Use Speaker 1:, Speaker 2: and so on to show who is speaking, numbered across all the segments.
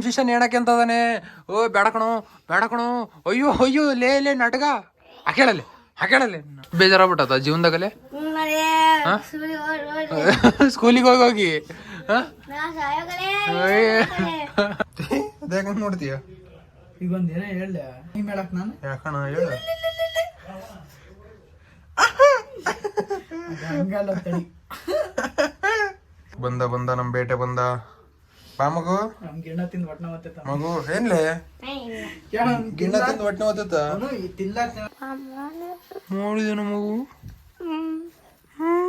Speaker 1: ಶಿಷ್ಯನ್ ಹೇಳಕ್ಕೆ ಅಂತದಾನೆ. ಓ ಬೇಡ ಕಣೋ ಬೇಡ ಕಣೋ, ಅಯ್ಯೋ ಅಯ್ಯೋ ಲೇ ಲೇ ನಾಟಕ ಹಾಕೇಳಲ್ಲಿ ಬೇಜಾರಾಗ್ಬಿಟ್ಟದ ಜೀವನದಾಗಲೇ. ಸ್ಕೂಲಿಗೆ ಹೋಗಿ ಅದೇ ನೋಡ್ತೀಯ.
Speaker 2: ಈಗ ಒಂದೇನ ಹೇಳ ನೀವ್ ಹೇಳಕ್ ನಾನು
Speaker 1: ಯಾಕಣ ಹೇಳ.
Speaker 2: ಹಂಗಲ್ಲ ತಡಿ.
Speaker 1: ಬಂದ ನಮ್ ಬೇಟೆ ಬಂದ. ಬಾ ಮಗು.
Speaker 2: ನಮ್ ಗಿಣ್ಣ ತಿಂದ್ ಒಟ್ನ ಮತ್ತೆ
Speaker 1: ಮಗು ಏನ್ಲೇ ಗಿಣ್ಣ ತಿಂದ್ ಒಟ್ನ ಓದತ್ತ ನೋಡಿದೇನು ಮಗು.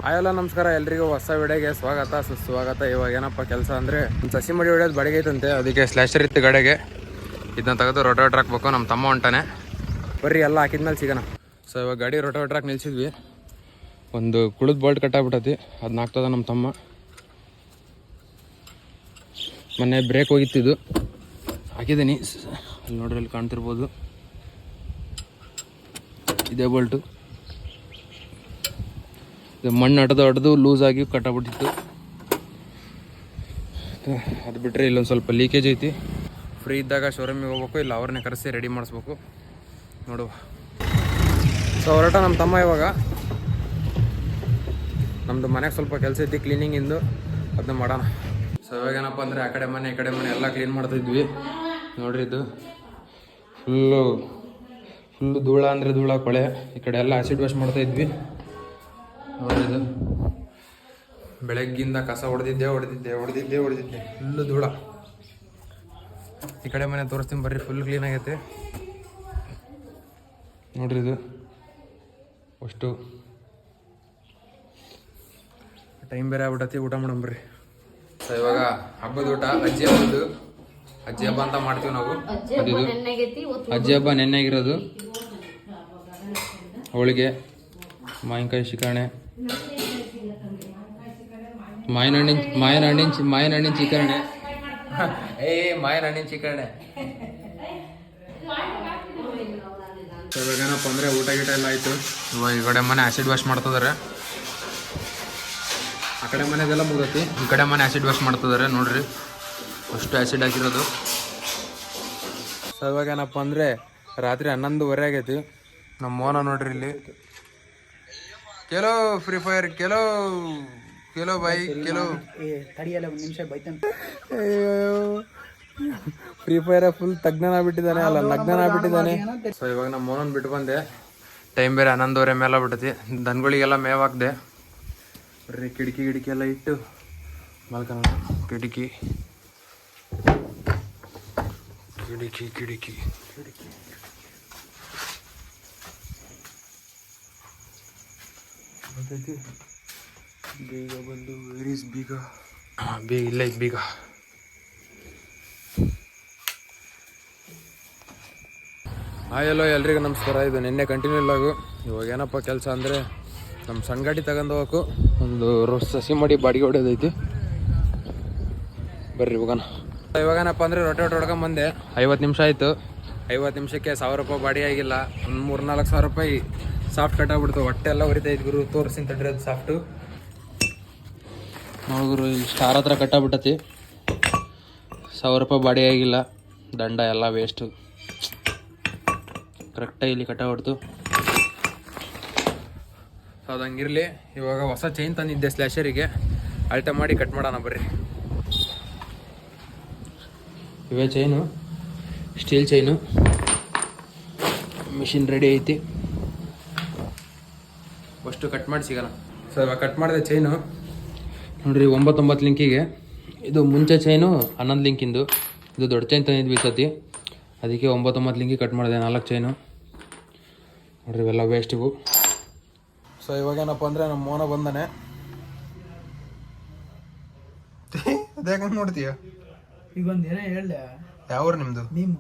Speaker 1: ಹಾಯಲ್ಲ ನಮಸ್ಕಾರ ಎಲ್ರಿಗೂ ಹೊಸ ವಿಡಿಯೋಗೆ ಸ್ವಾಗತ ಸುಸ್ವಾಗತ. ಇವಾಗ ಏನಪ್ಪ ಕೆಲಸ ಅಂದರೆ ಸಸಿ ಮಡಿ ಹೊಡೆಯೋದು ಬಾಡಿಗೆ ಐತಂತೆ, ಅದಕ್ಕೆ ಸ್ಲ್ಯಾಶರ್ ಇತ್ತು ಗಾಡಿಗೆ. ಇದನ್ನ ತೆಗೆದು ರೋಟೋವೇಟರ್ ಹಾಕ್ಬೇಕು. ನಮ್ಮ ತಮ್ಮ ಹೊಂಟಾನೆ, ಬರ್ರಿ ಎಲ್ಲ ಹಾಕಿದ್ಮೇಲೆ ಸಿಗೋಣ. ಸೊ ಇವಾಗ ಗಾಡಿ ರೋಟೋವೇಟರ್ ಹಾಕಿ ನಿಲ್ಸಿದ್ವಿ. ಒಂದು ಕುಳಿದ್ ಬೋಲ್ಟ್ ಕಟ್ಟಾಗ್ಬಿಟ್ಟತಿ, ಅದನ್ನ ಹಾಕ್ತದ ನಮ್ಮ ತಮ್ಮ. ಮೊನ್ನೆ ಬ್ರೇಕ್ ಹೋಗಿತ್ತಿದ್ದು ಹಾಕಿದ್ದೀನಿ, ಅಲ್ಲಿ ನೋಡ್ರಿ ಅಲ್ಲಿ ಕಾಣ್ತಿರ್ಬೋದು. ಇದೇ ಬೋಲ್ಟು ಇದು ಮಣ್ಣು ಹೊಡೆದು ಲೂಸ್ ಆಗಿ ಕಟ್ಟಾಗ್ಬಿಟ್ಟಿತ್ತು. ಅದು ಬಿಟ್ಟರೆ ಇಲ್ಲೊಂದು ಸ್ವಲ್ಪ ಲೀಕೇಜ್ ಐತಿ. ಫ್ರೀ ಇದ್ದಾಗ ಶೋರೂಮಿಗೆ ಹೋಗ್ಬೇಕು, ಇಲ್ಲ ಅವ್ರನ್ನೇ ಕರೆಸಿ ರೆಡಿ ಮಾಡಿಸ್ಬೇಕು. ನೋಡುವ. ಸೊ ಹೊರಟ ನಮ್ಮ ತಮ್ಮ. ಇವಾಗ ನಮ್ಮದು ಮನೆಗೆ ಸ್ವಲ್ಪ ಕೆಲಸ ಐತಿ ಕ್ಲೀನಿಂಗಿಂದು, ಅದನ್ನ ಮಾಡೋಣ. ಸೊ ಇವಾಗ ಏನಪ್ಪ ಅಂದರೆ ಆ ಕಡೆ ಮನೆ ಈ ಕಡೆ ಮನೆ ಎಲ್ಲ ಕ್ಲೀನ್ ಮಾಡ್ತಾಯಿದ್ವಿ. ನೋಡ್ರಿ ಇದು ಫುಲ್ಲು ಧೂಳ ಅಂದರೆ ಧೂಳ ಕೊಳೆ. ಈ ಕಡೆ ಎಲ್ಲ ಆಸಿಡ್ ವಾಶ್ ಮಾಡ್ತಾಯಿದ್ವಿ. ನೋಡ್ರಿ ಇದು ಬೆಳಗ್ಗಿಂದ ಕಸ ಹೊಡೆದಿದ್ದೆ ಫುಲ್ಲು ಧೂಳ. ಈ ಕಡೆ ಮನೆ ತೋರಿಸ್ತೀನಿ ಬರ್ರಿ, ಫುಲ್ ಕ್ಲೀನ್ ಆಗೈತೆ. ನೋಡ್ರಿ ಇದು ಅಷ್ಟು ಟೈಮ್ ಬೇರೆ ಆಗ್ಬಿಟ್ಟತಿ, ಊಟ ಮಾಡಂಬ್ರಿ. ಸೊ ಇವಾಗ ಹಬ್ಬದ ಊಟ, ಅಜ್ಜಿ ಹಬ್ಬ ಅಂತ ಮಾಡ್ತೀವಿ ನಾವು. ಅದಿದು ಅಜ್ಜಿ ಹಬ್ಬ ನೆನ್ನೆಗಿರೋದು. ಹೋಳಿಗೆ, ಮಾವಿನಕಾಯಿ ಶಿಕರಣೆ, ಮಾವಿನ ಹಣ್ಣಿನ ಚಿಕರಣೆ. ಮಾವಿನ ಹಣ್ಣಿನ ಚಿಕರಣೆ. ಇವಾಗ ಏನಪ್ಪ ಅಂದರೆ ಊಟ ಗೀಟ ಎಲ್ಲ ಆಯಿತು. ಇವಾಗ ಈ ಕಡೆ ಮನೆ ಆ್ಯಸಿಡ್ ವಾಶ್ ಮಾಡ್ತಿದ್ದಾರೆ. ಆ ಕಡೆ ಮನೆದೆಲ್ಲ ಮುಗತಿ, ಈ ಕಡೆ ಮನೆ ಆ್ಯಸಿಡ್ ವಾಶ್ ಮಾಡ್ತಿದ್ದಾರೆ. ನೋಡ್ರಿ ಅಷ್ಟು ಆ್ಯಸಿಡ್ ಹಾಕಿರೋದು. ಸೊ ಇವಾಗ ಏನಪ್ಪ ಅಂದರೆ ರಾತ್ರಿ 11:30 ಆಗೈತಿ. ನಮ್ಮ ಮೋನ ನೋಡ್ರಿ ಇಲ್ಲಿ ಕೆಲೋ ಫ್ರೀ ಫೈರ್ ಕೆಲೋ ಬಾಯಿ ಕೆಲೋ
Speaker 2: ತಡಿಯಲ್ಲ ಒಂದು ನಿಮಿಷ ಬೈತಾನೆ.
Speaker 1: ಫ್ರೀ ಫೈರ್ ಫುಲ್ ತಜ್ಞನಾಗ್ಬಿಟ್ಟಿದ್ದಾನೆ, ಅಲ್ಲ ನಗ್ನಾಗ್ಬಿಟ್ಟಿದ್ದಾನೆ. ಸೊ ಇವಾಗ ನಮ್ಮ ಮೋನನ್ ಬಿಟ್ಟು ಬಂದೆ. ಟೈಮ್ ಬೇರೆ 11:30 ಮೇಲೆ ಬಿಟ್ಟತಿ. ದನಗಳಿಗೆಲ್ಲ ಮೇವು ಹಾಕ್ದೆ. ಬರ್ರಿ ಕಿಟಕಿ ಎಲ್ಲ ಇಟ್ಟು ಮಲ್ಕೋಣ. ಕಿಟಕಿ ಬೀಗ ಬಂದು ವೇರ್ ಬೀಗ ಇಲ್ಲ ಐತೆ ಬೀಗ. ಹಾಯಲ್ಲೋ ಎಲ್ರಿಗೂ ನಮಸ್ಕಾರ. ಇದು ನಿನ್ನೆ ಕಂಟಿನ್ಯೂ ಇಲ್ಲಾಗು. ಇವಾಗ ಏನಪ್ಪ ಕೆಲಸ ಅಂದರೆ ನಮ್ಮ ಸಣ್ಣ ಗಾಡಿ ತಗೊಂಡು ಹೋಗಬೇಕು. ಒಂದು ಸಸಿ ಮಾಡಿ ಬಾಡಿಗೆ ಹೊಡೆಯೋದೈತಿ. ಬರ್ರಿ ಹೋಗೋಣ. ಇವಾಗೇನಪ್ಪ ಅಂದರೆ ರೋಟೋವೇಟರ್ ಹೊಡ್ಕೊಂಬಂದೆ. 50 ನಿಮಿಷ ಆಯಿತು. 50 ನಿಮಿಷಕ್ಕೆ 1000 ರೂಪಾಯಿ ಬಾಡಿಗೆ ಆಗಿಲ್ಲ. ಒಂದು 3-4 ಸಾವಿರ ರೂಪಾಯಿ ಸಾಫ್ಟ್ ಕಟ್ಟಾಗ್ಬಿಡ್ತು. ಹೊಟ್ಟೆ ಎಲ್ಲ ಉರಿತೈತೆ ಗುರು. ತೋರಿಸ್ತೀನಿ ತಡ್ರಿ ಅದು ಸಾಫ್ಟು. ನೋಡ್ಗುರು ಇಲ್ಲಿ ಸ್ಟಾರ್ ಹತ್ರ ಕಟ್ಟಾಗ್ಬಿಟ್ಟತಿ. 1000 ರೂಪಾಯಿ ಬಾಡಿಗೆ ಆಗಿಲ್ಲ. ದಂಡ ಎಲ್ಲ ವೇಸ್ಟು. ಕರೆಕ್ಟಾಗಿ ಇಲ್ಲಿ ಕಟ್ಟಾಗ್ಬಿಡ್ತು. ಸೊ ಅದು ಹಂಗಿರಲಿ. ಇವಾಗ ಹೊಸ ಚೈನ್ ತಂದಿದ್ದೆ ಸ್ಲ್ಯಾಶರಿಗೆ, ಅಳತೆ ಮಾಡಿ ಕಟ್ ಮಾಡೋಣ ಬರ್ರಿ. ಇವೇ chain, steel chain. Machine ready ಐತಿ, ಅಷ್ಟು ಕಟ್ ಮಾಡಿ ಸಿಗೋಣ. ಸೊ ಇವಾಗ ಕಟ್ ಮಾಡಿದೆ ಚೈನು. ನೋಡ್ರಿ 9 ಲಿಂಕಿಗೆ. ಇದು ಮುಂಚೆ ಚೈನು 11 ಲಿಂಕಿಂದು. ಇದು ದೊಡ್ಡ ಚೈನ್ ತಂದಿದ್ವಿ ಸತಿ, ಅದಕ್ಕೆ 9 ಲಿಂಕಿಗೆ ಕಟ್ ಮಾಡಿದೆ 4 ಚೈನು. ನೋಡ್ರಿ ಇವೆಲ್ಲ ವೇಸ್ಟಿವು. ಸೊ ಇವಾಗೇನಪ್ಪ ಅಂದರೆ ನಮ್ಮ ಮೋನ ಬಂದಾನೆ. ಅದ್ಯಾಕೆ ನೋಡ್ತೀಯ?
Speaker 2: ಈಗ ಒಂದೇನ ಹೇಳ.
Speaker 1: ಯಾವ ನಿಮ್ಮದು?
Speaker 2: ನೀವು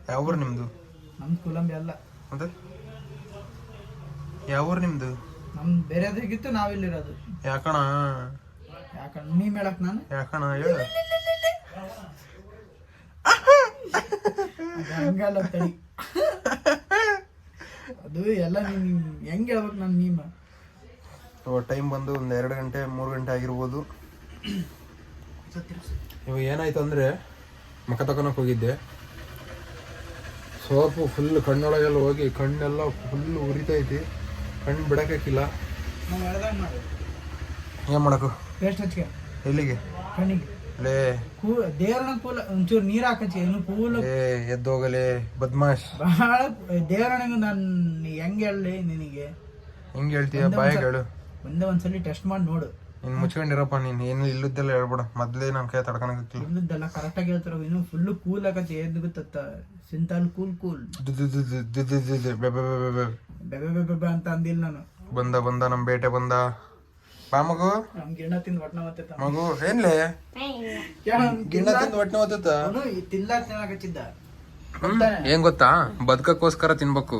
Speaker 1: ಯಾವ ಊರು ನಿಮ್ಮದು?
Speaker 2: ನಮ್ದು ಕೊಲಂಬಿ ಅಲ್ಲ.
Speaker 1: ಅದೇ ಯಾವ ಊರು ನಿಮ್ಮದು?
Speaker 2: ನಮ್ದು ಬೇರೆದಾಗಿತ್ತು, ನಾವಿಲ್ಲಿರೋದು.
Speaker 1: ಯಾಕಣ
Speaker 2: ನೀವ್ ಹೇಳಕ್ ನಾನು
Speaker 1: ಯಾಕಣ ಹೇಳು.
Speaker 2: ಹಂಗಲ್ಲ ತಡಿ. ಅದು ಎಲ್ಲ ನೀನ್ ಹೆಂಗ್ ಹೇಳ್ಬೇಕು ನಾನು. ನೀಮ
Speaker 1: ಟೈಮ್ ಬಂದು ಒಂದು 2 ಗಂಟೆ 3 ಗಂಟೆ ಆಗಿರ್ಬೋದು. ಇವಾಗ ಏನಾಯ್ತು ಅಂದರೆ ಮುಖ ತಗೊಳಕ್ಕೆ ಹೋಗಿದ್ದೆ. ಸೋಪು ಫುಲ್ ಕಣ್ಣೊಳಗೆಲ್ಲ ಹೋಗಿ ಕಣ್ಣೆಲ್ಲ ಫುಲ್ ಉರಿತೈತಿ, ಕಣ್ಣು ಬಿಡೋಕ್ಕಿಲ್ಲ.
Speaker 2: ನಾವು ಹೇಳ್ದಾಗ ಮಾಡು.
Speaker 1: ಏನು ಮಾಡೋಕು?
Speaker 2: ಪೇಸ್ಟ್ ಹಚ್ಕೆ
Speaker 1: ಎಲ್ಲಿಗೆ?
Speaker 2: ಕಣ್ಣಿಗೆ.
Speaker 1: ಲೇ
Speaker 2: ದೇವ್ರನ್ನ ಕೂಲ ಒಂಚೂರು ನೀರು ಹಾಕಚ್ಚಿ ಏನು ಕೂಲ್
Speaker 1: ಎದ್ದೋಗಲೇ ಬದ್ಮಾಶ್.
Speaker 2: ಬಹಳ ದೇವ್ರನಿಗೆ ನಾನು ಹೆಂಗೆ ಹೇಳಿ ನಿನಗೆ?
Speaker 1: ಹೆಂಗೆ ಹೇಳ್ತೀಯ? ಬಾಯಿಗೆ ಹೇಳು.
Speaker 2: ಒಂದ್ಸಲಿ ಟೆಸ್ಟ್ ಮಾಡಿ ನೋಡು.
Speaker 1: ನೀನು ಮುಚ್ಕೊಂಡಿರಪ್ಪ, ನೀನು ಏನು ಇಲ್ಲದ್ದೆಲ್ಲ ಹೇಳ್ಬೇಡ. ಮೊದಲೇ ನಮ್ಮ ಕೈ ತಡ್ಕೊಳಕ್ಕಿಲ್ಲ.
Speaker 2: ಇಲ್ಲದ್ದೆಲ್ಲ ಕರೆಕ್ಟಾಗಿ ಹೇಳ್ತಾರ. ಇನ್ನು ಫುಲ್ಲು ಕೂಲ್ ಆಗತ್ತೆ. ಏನು ಗೊತ್ತ ಸಿಂತಾಲ್ ಕೂಲ್ ಬೆಬೆ ಬೆಬೆ ಅಂತ ಅಂದಿಲ್ಲ ನಾನು.
Speaker 1: ಬಂದ ನಮ್ಮ ಬೇಟೆ ಬಂದ. ಬಾ ಮಗು.
Speaker 2: ನಮ್ ಗಿಣ್ಣ ತಿಂದು ಒಟ್ನ ಮತ್ತೆ
Speaker 1: ಮಗು ಏನ್ಲೇ ಗಿಣ್ಣ ತಿಂದು ಒಟ್ಟೆ ಓದತ್ತ
Speaker 2: ತಿನ್ನಕಚ್ಚಿದ್ದ.
Speaker 1: ಏನ್ ಗೊತ್ತಾ? ಬದುಕಕ್ಕೋಸ್ಕರ ತಿನ್ಬೇಕು,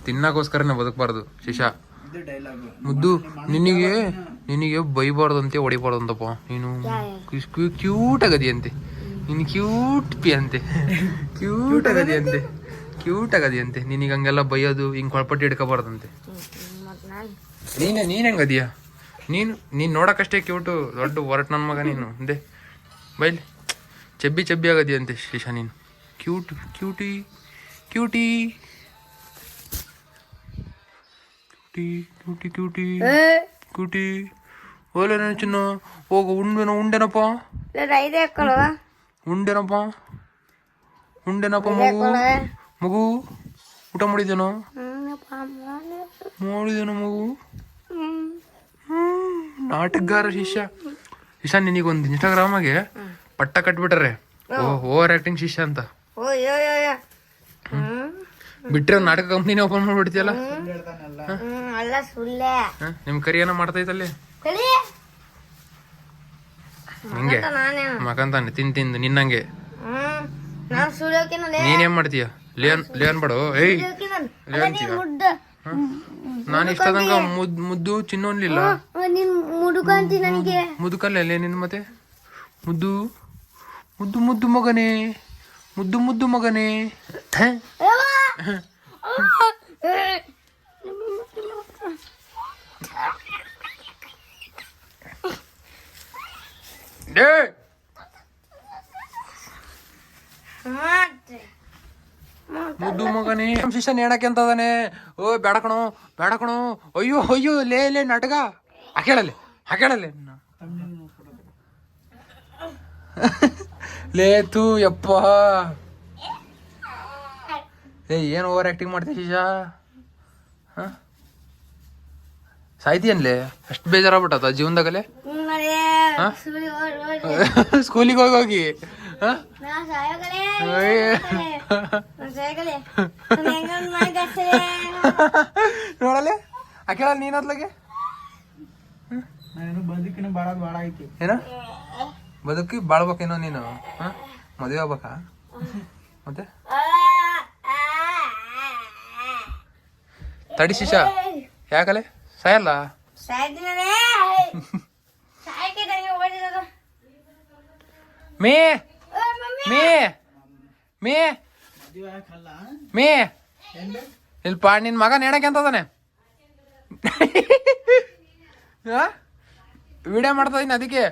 Speaker 1: ತಿನ್ನಕ್ಕೋಸ್ಕರನೇ ಬದುಕಬಾರ್ದು ಶಿಶಾ.
Speaker 2: ಇದು ಡೈಲಾಗ್
Speaker 1: ಮುದ್ದು. ನಿನಗೆ ಬೈಬಾರ್ದಂತೆ ಹೊಡಿಬಾರ್ದಂತಪ್ಪ. ನೀನು ಕ್ಯೂಟ್ ಆಗದಿಯಂತೆ. ನೀನು ಕ್ಯೂಟ್ ಪಿ ಅಂತೆ. ಕ್ಯೂಟ್ ಆಗದಿಯಂತೆ. ನಿನಗೆ ಹಂಗೆಲ್ಲ ಬೈಯೋದು ಹಿಂಗ್ ಕೊಳ್ಪಟ್ಟಿ ಹಿಡ್ಕೋಬಾರ್ದಂತೆ. ನೀನ್ ಹೆಂಗದಿಯ? ನೀನು ನೋಡಕ್ಕಷ್ಟೇ ಕ್ಯೂಟು, ದೊಡ್ಡ ಹೊರಟ್ ನನ್ನ ಮಗ ನೀನು. ಅಂದೆ ಬೈಲಿ ಚಬ್ಬಿ ಆಗದಿಯಂತೆ ಶಿಶಾ ನೀನು. ಕ್ಯೂಟಿ ಓಲೆ ನನ್ನ ಚಿನ್ನ. ಹೋಗು ಉಂಡೆನಪ್ಪ ಮಗು. ಊಟ ಮಾಡಿದೇನೋ ಮಗು. ನಾಟಕಗಾರ ಶಿಷ್ಯ ನಿನಗೊಂದು ಇನ್ಸ್ಟಾಗ್ರಾಮಾಗೆ ಪಟ್ಟ ಕಟ್ಬಿಟ್ರೆ ಓವರ್ ಆಕ್ಟಿಂಗ್ ಶಿಷ್ಯ ಅಂತ ಬಿಟ್ರೆ ನಾಟಕ ಕಂಪ್ನಿನೇ ಓಪನ್ ಮಾಡ್ಬಿಡ್ತೀಯಲ್ಲ. ನಿಮ್ ಕರಿ ಏನೋ ಮಾಡ್ತೈತಲ್ಲಿ ಹಿಂಗೆ ಮಕಂತಾನೆ ತಿಂದು ನಿನ್ನಂಗೆ. ನೀನೇನ್ ಮಾಡ್ತೀಯ? ಲೇನ್ ಬಡು. ಏಯ್ ನಾನು ಇಷ್ಟದಂಗ ಮುದ್ದು ಚಿನ್ನೋನ್ಲಿಲ್ಲ ಮುದುಕಲ್ಲೇ ನಿನ್ ಮತ್ತೆ ಮುದ್ದು ಮಗನೇ. ಮುದ್ದು ಮಗನೇ ಶಿಷ್ಯನ್ ಹೇಳಕ್ಕೆ ಅಂತದಾನೆ. ಓ ಬೇಡಕಣೋ ಅಯ್ಯೋ ಲೇ ನಾಟಕ ಹಾಕೇಳಲ್ಲಿ ಲೇ ತೂ ಯಪ್ಪ. ಏನ್ ಓವರ್ ಆಕ್ಟಿಂಗ್ ಮಾಡ್ತೀಯ ಶಿಶಾ? ಸಾಯ್ತೀಯನ್ಲೇ? ಅಷ್ಟು ಬೇಜಾರಾಗ್ಬಿಟ್ಟದ ಜೀವನದಾಗಲೇ? ಸ್ಕೂಲಿಗೆ ಹೋಗಿ ನೋಡಲೆ ಹಾಕೇಳ ನೀನ್ ಅದ್ಲಾಗೆ
Speaker 2: ಬದುಕಿನ ಬಾಳ ಐತಿ.
Speaker 1: ಏನ ಬದುಕಿ ಬಾಳ್ಬೇಕೇನೋ ನೀನು? ಮದುವೆ ಆಗ್ಬೇಕಾ ಮತ್ತೆ? ತಡಿ ಶಿಶಾ, ಯಾಕಲೆ ಸಾಯಲ್ಲ? ಮೇ ಇಲ್ಪ ನಿನ್ ಮಗ ನೇಣಕ್ಕೆ ಅಂತದಾನೆ. ವಿಡಿಯೋ ಮಾಡ್ತಾ ಇದೀನಿ ಅದಕ್ಕೆ.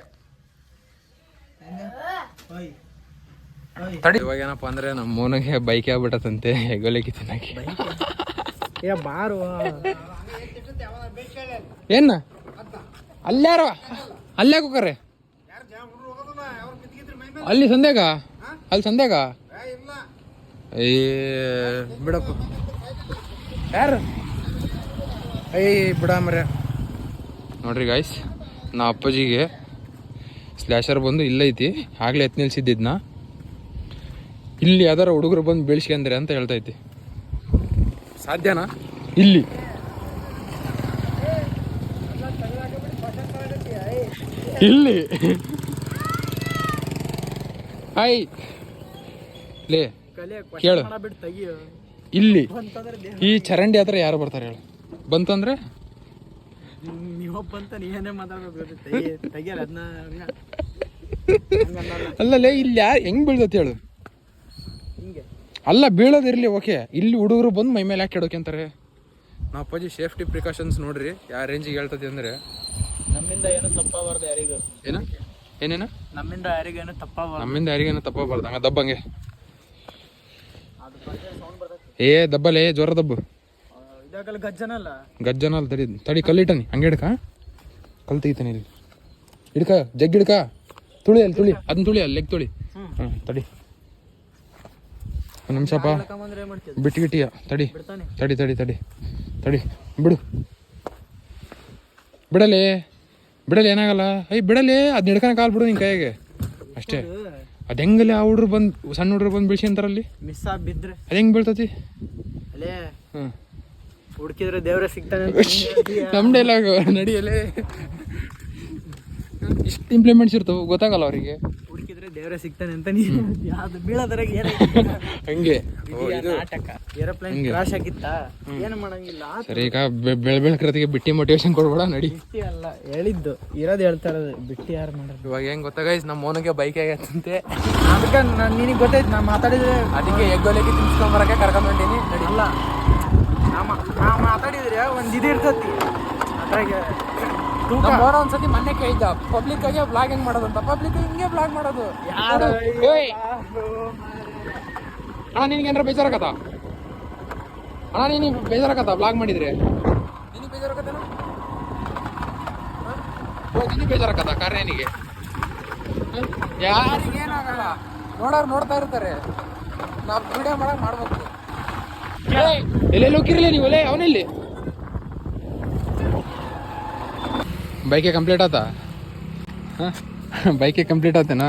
Speaker 1: ತಡಿ. ಇವಾಗ ಏನಪ್ಪ ಅಂದ್ರೆ ನಮ್ಮ ಮೋನಿಗೆ ಬೈಕ್ ಆಗ್ಬಿಟ್ಟಂತೆ ಹೆಗೋಲಿಕ್ಕೆ ತಿನ್ನಕ್ಕೆ.
Speaker 2: ಬಾರು
Speaker 1: ಏನ ಅಲ್ಲಾರ ಅಲ್ಲೇ ಕುಕ್ಕರೆ ಅಲ್ಲಿ ಸಂಧ್ಯಾಗ ಏ ಬಿಡಪ್ಪ. ಯಾರು ಬಿಡ ಮರ್ಯ. ನೋಡ್ರಿ ಗಾಯ್ಸ್, ನಾ ಅಪ್ಪಾಜಿಗೆ ಸ್ಲ್ಯಾಶರ್ ಬಂದು ಇಲ್ಲೈತಿ. ಆಗ್ಲೇ ಎತ್ ನಿಲ್ಸಿದ್ದಿದ್ನ ಇಲ್ಲಿ ಯಾವ್ದಾರ ಹುಡುಗರು ಬಂದು ಬೆಳೆಸ್ಕೊಂಡ್ರೆ ಅಂತ ಹೇಳ್ತೈತಿ. ಸಾಧ್ಯನಾ? ಇಲ್ಲಿ ಹಾಯ್ ಲೇ ಕೇಳು, ಇಲ್ಲಿ ಈ ಚರಂಡಿ ಹತ್ರ ಯಾರು ಬರ್ತಾರೆ ಹೇಳು? ಬಂತಂದ್ರೆ ಅಲ್ಲಲೇ ಇಲ್ಲಿ ಯಾರು ಹೆಂಗ್ ಬೀಳ್ದತ್ ಹೇಳು? ಅಲ್ಲ ಬೀಳೋದಿರ್ಲಿ ಓಕೆ, ಇಲ್ಲಿ ಹುಡುಗರು ಬಂದು ಮೈ ಮೇಲೆ ಯಾಕೆ ಕೆಡೋಕೆ ಅಂತಾರೆ? ನಾ ಅಪ್ಪಾಜಿ ಸೇಫ್ಟಿ ಪ್ರಿಕಾಷನ್ಸ್ ನೋಡ್ರಿ ಯಾವ ರೇಂಜಿಗೆ ಹೇಳ್ತದೆ ಅಂದ್ರೆ
Speaker 2: ನಮ್ಮಿಂದ ಏನು ತಪ್ಪಾಗಬಾರ್ದು ಯಾರಿಗೂ.
Speaker 1: ಏನ ಏನೇನು
Speaker 2: ನಮ್ಮಿಂದ ಯಾರಿಗೇನು ತಪ್ಪಾಗ
Speaker 1: ನಮ್ಮಿಂದ ಯಾರಿಗೇನು ತಪ್ಪಬಾರ್ದು. ಹಂಗ ದಬ್ಬಂಗೆ ಏ ದಬ್ಬಲೇ ಜ್ವರ ದಬ್ಬು
Speaker 2: ಇದಾಗಲ್ಲ ಗಜ್ಜನಲ್ಲ
Speaker 1: ಗಜ್ಜನಲ್ಲ ತಡಿ ತಡಿ ಕಲ್ಲಿಟ್ಟನಿ ಹಂಗೆ ಹಿಡ್ಕ ಕಲ್ ತೆಗಿತಾನೆ ಇಲ್ಲಿ ಹಿಡ್ಕ ಜಗ್ ಹಿಡ್ಕ ತುಳಿ ಅಲ್ಲಿ ತುಳಿ ಅದನ್ನ ತುಳಿ ಅಲ್ಲಿ ಲೆಗ್ ತುಳಿ ಹಾಂ ತಡಿ ಒಂದು ನಿಮಿಷಪ್ಪ
Speaker 2: ಅಂದ್ರೆ ಏನ್ ಮಾಡ್ತೀಯ
Speaker 1: ಬಿಟ್ಟಿಗಿಟ್ಟಿಯ ತಡಿ
Speaker 2: ಬಿಡ್ತಾನೆ
Speaker 1: ತಡಿ ತಡಿ ತಡಿ ತಡಿ ಬಿಡು ಬಿಡಲೇ ಬಿಡಲಿ ಏನಾಗಲ್ಲ ಐ ಬಿಡಲಿ ಅದನ್ನ ಹಿಡ್ಕೊಂಡು ಕಾಲು ಬಿಡು ನಿನ್ನ ಕೈಯಾಗೆ ಅಷ್ಟೇ. ಅದು ಹೆಂಗಲ್ಲಿ ಆ ಹುಡ್ರು ಬಂದು ಸಣ್ಣ ಹುಡ್ರು ಬಂದು ಬಿಡಿಸಿ ಅಂತಾರಲ್ಲಿ
Speaker 2: ಮಿಸ್ ಆಗಿ ಬಿದ್ರೆ
Speaker 1: ಅದು ಹೆಂಗೆ ಬೀಳ್ತತಿ?
Speaker 2: ಅಲ್ಲೇ
Speaker 1: ಹ್ಞೂ
Speaker 2: ಹುಡುಕಿದ್ರೆ ದೇವ್ರೆ ಸಿಗ್ತಾನೆ ಅಂತ ನೀನ್ ಹೇಳ್ತೀಯ.
Speaker 1: ನಮ್ಮ ಡೈಲಾಗ್ ನಡಿಯಲೇ ಇಷ್ಟು ಇಂಪ್ಲಿಮೆಂಟ್ಸ್ ಇರ್ತವೆ ಗೊತ್ತಾಗಲ್ಲ ಅವರಿಗೆ.
Speaker 2: ಹುಡುಕಿದ್ರೆ ದೇವ್ರೆ ಸಿಗ್ತಾನೆ ಅಂತ ನೀನ್ ಹೇಳ್ತೀಯ. ಅದು ಬೀಳೋದ್ರಾಗ ಏನೈತಿ
Speaker 1: ಹಂಗೆ
Speaker 2: ನಾಟಕ ಏರೋಪ್ಲೇನ್ ಕ್ರಾಶ್ ಆಗಿತ್ತ ಏನು ಮಾಡಂಗಿಲ್ಲ.
Speaker 1: ಸರಿ ಈಗ ಬೆಳಕರತಿಗೆ ಬಿಟ್ಟಿ ಮೋಟಿವೇಶನ್ ಕೊಡ್ಬೇಡ ನಡಿ.
Speaker 2: ಬಿಟ್ಟಿ ಅಲ್ಲ ಹೇಳಿದ್ದು ಇರೋದು ಹೇಳ್ತಾ ಇರೋದು ಬಿಟ್ಟಿ ಯಾರು ಮಾಡೋದು.
Speaker 1: ಇವಾಗ ಹೆಂಗೆ ಗೊತ್ತಾಗೈಸ್ ನಮ್ಮ ಮೋನಿಗೆ ಬೈಕ್ ಆಗತ್ತಂತೆ.
Speaker 2: ಅದಕ್ಕೆ ನಿನಗೆ ಗೊತ್ತಾಯ್ತು ನಾ ಮಾತಾಡಿದ್ರೆ
Speaker 1: ಅದಕ್ಕೆ ಎಗ್ಗೋಲೆಗೆ ತಿನ್ಸ್ಕೊಂಬರಕ್ಕೆ ಕರ್ಕೊಂಡು ಹೊಂಟೀನಿ ನಡಿ.
Speaker 2: ಅಲ್ಲ ನಾ ಮಾತಾಡಿದ್ರೆ ಒಂದು ಇದು ಇರ್ತತಿ ಅದ್ರಾಗ
Speaker 1: ನಮ್ಮ ಒಂದ್ಸತಿ ಮೊನ್ನೆ ಕೇಳಿದ್ದ ಪಬ್ಲಿಕ್ ಆಗಿ ಬ್ಲಾಗ್ ಹೆಂಗ್ ಮಾಡೋದಂತ. ಪಬ್ಲಿಕ್ ಹಿಂಗೆ ಬ್ಲಾಗ್ ಮಾಡೋದು. ಏಯ್ ಅಣ್ಣ ನಿನ್ಗೇನಾರ ಬೇಜಾರಾಗತ್ತ? ಅಣ್ಣ ನೀನು ಬೇಜಾರಾಗತ್ತ ಬ್ಲಾಗ್ ಮಾಡಿದ್ರೆ? ನಿನಗೆ ಬೇಜಾರಾಗತ್ತೇನ? ನಿನಗೆ ಬೇಜಾರಾಗತ್ತ ಕಾರ್ಯನಿಗೆ? ಯಾರಿಗೇನಾಗಲ್ಲ, ನೋಡೋರು ನೋಡ್ತಾ ಇರ್ತಾರೆ. ನಾವು ವಿಡಿಯೋ ಮಾಡಕ್ ಮಾಡ್ಬೇಕು. ಎಲ್ಲೆಲ್ಲಿ ಹೋಗಿರಲಿ ನೀವು? ಅಲ್ಲೇ ಅವನಲ್ಲಿ ಬೈಕೆ ಕಂಪ್ಲೀಟ್ ಆತಾ? ಹಾಂ ಬೈಕೆ ಕಂಪ್ಲೀಟ್ ಆತೇನಾ?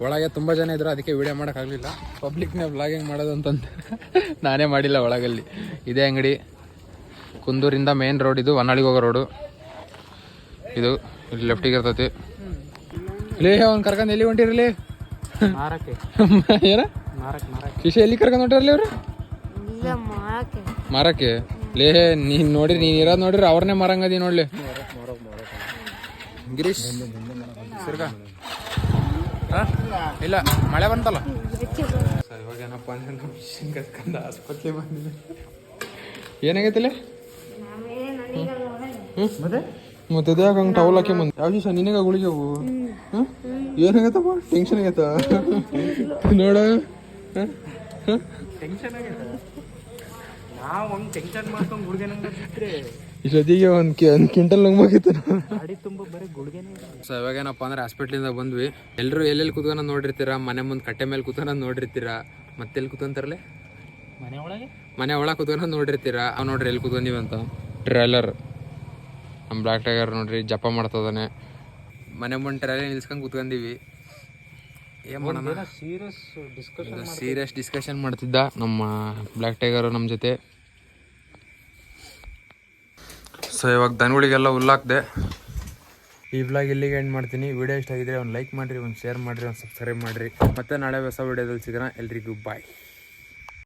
Speaker 1: ಒಳಗೆ ತುಂಬ ಜನ ಇದ್ರು ಅದಕ್ಕೆ ವೀಡಿಯೋ ಮಾಡೋಕ್ಕಾಗಲಿಲ್ಲ. ಪಬ್ಲಿಕ್ನೇ ವ್ಲಾಗಿಂಗ್ ಮಾಡೋದು ಅಂತಂದು ನಾನೇ ಮಾಡಿಲ್ಲ. ಒಳಗಲ್ಲಿ ಇದೇ ಅಂಗಡಿ. ಕುಂದೂರಿಂದ ಮೇನ್ ರೋಡ್ ಇದು, ಹೊನ್ನಾಳಿಗೆ ಹೋಗೋ ರೋಡು ಇದು. ಇಲ್ಲಿ ಲೆಫ್ಟಿಗೆ ಇರ್ತೈತಿ. ಇಲ್ಲಿ ಅವ್ನು ಕರ್ಕೊಂಡು ಎಲ್ಲಿ ಹೊಂಟಿರಲಿ?
Speaker 2: ಮಾರಕ್ಕೆ
Speaker 1: ಏನ ಶಿಶು ಎಲ್ಲಿ ಕರ್ಕೊಂಡು ಹೊಂಟಿರಲಿ ಅವರು? ಮಾರಕ್ಕೆ ಲೇ ನೀನು ನೋಡ್ರಿ, ನೀನು ಇರೋದು ನೋಡ್ರಿ ಅವ್ರನ್ನೇ ಮಾರಂಗದಿ ನೋಡ್ಲಿ. ಗಿರೀಶ್ ಸಿರ್ಗ ಇಲ್ಲ ಮಳೆ ಬಂತಲ್ಲ ಸರ್. ಇವಾಗ ಏನಪ್ಪ ಅಂದ್ರೆ ನಾವು ಮಿಷಿನ್ ಕತ್ಕೊಂಡು ಆಸ್ಪತ್ರೆಗೆ ಬಂದಿದೆ. ಏನಾಗೈತಿಲ್ಲ? ಮತ್ತೆ ಅದ್ಯಾಕೆ ಹಂಗೆ ಟವಲ್ ಹಾಕಿ ಬಂದು ಯಾವ ದಿವಸ ನಿನಗ ಗುಳಿಗೆ ಅವು? ಏನಾಗೈತಪ್ಪ? ಟೆನ್ಷನ್ ಆಗೈತ ನೋಡ?
Speaker 2: ಟೆನ್ಷನ್ ಆಗೈತೆ. ನಾವು ಒಂದು ಟೆನ್ಷನ್ ಮಾಡ್ಕೊಂಡು ಗುಡ್ಗೆನಂಗೆ ಬಿಟ್ಟರೆ
Speaker 1: ಇಷ್ಟೊತ್ತಿಗೆ ಒಂದು ಕ್ವಿಂಟಲ್ ನುಂಗ್ಬೇಕಿತ್ತು.
Speaker 2: ಗಾಡಿ ತುಂಬ ಬರೀ ಗುಡ್ಗೆನೇ.
Speaker 1: ಸೊ ಇವಾಗೇನಪ್ಪ ಅಂದ್ರೆ ಹಾಸ್ಪಿಟ್ಲಿಂದ ಬಂದ್ವಿ. ಎಲ್ಲರೂ ಎಲ್ಲೆಲ್ಲಿ ಕೂತ್ಕೊಂಡು ನೋಡಿರ್ತೀರಾ, ಮನೆ ಮುಂದೆ ಕಟ್ಟೆ ಮೇಲೆ ಕೂತ್ಕೊಂಡು ನೋಡಿರ್ತೀರಾ. ಮತ್ತೆಲ್ಲಿ ಕೂತ್ಕೊಂತಾರಲ್ಲೇ ಮನೆ ಒಳಗೆ ಕೂತ್ಕೊಂಡು ನೋಡಿರ್ತೀರಾ. ಅವ್ ನೋಡ್ರಿ ಎಲ್ಲಿ ಕೂತ್ಕೊಂಡಿವಿ ಅಂತ. ಟ್ರೇಲರ್ ನಮ್ಮ ಬ್ಲ್ಯಾಕ್ ಟೈಗರ್ ನೋಡ್ರಿ ಜಪ ಮಾಡ್ತದಾನೆ. ಮನೆ ಮುಂದೆ ಟ್ರೇಲರ್ ನಿಲ್ಸ್ಕೊಂಡು ಕೂತ್ಕೊಂಡಿವಿ. ಏನು ಮಾಡೋಣ, ಸೀರಿಯಸ್ ಡಿಸ್ಕಷನ್ ಮಾಡ್ತಿದ್ದ ನಮ್ಮ ಬ್ಲ್ಯಾಕ್ ಟೈಗರು ನಮ್ಮ ಜೊತೆ. ಸೊ ಇವಾಗ ದನಗಳಿಗೆಲ್ಲ ಹುಲ್ಲಾಕ್ದೆ. ಈ ವ್ಲಾಗ್ ಇಲ್ಲಿಗೆ ಎಂಡ್ ಮಾಡ್ತೀನಿ. ವಿಡಿಯೋ ಇಷ್ಟ ಆಗಿದ್ರೆ ಒಂದು ಲೈಕ್ ಮಾಡಿರಿ, ಒಂದು ಶೇರ್ ಮಾಡಿರಿ, ಒಂದು ಸಬ್ಸ್ಕ್ರೈಬ್ ಮಾಡಿರಿ. ಮತ್ತೆ ನಾಳೆ ಹೊಸ ವಿಡಿಯೋದಲ್ಲಿ ಸಿಗೋಣ. ಎಲ್ರಿಗೂ ಬಾಯ್.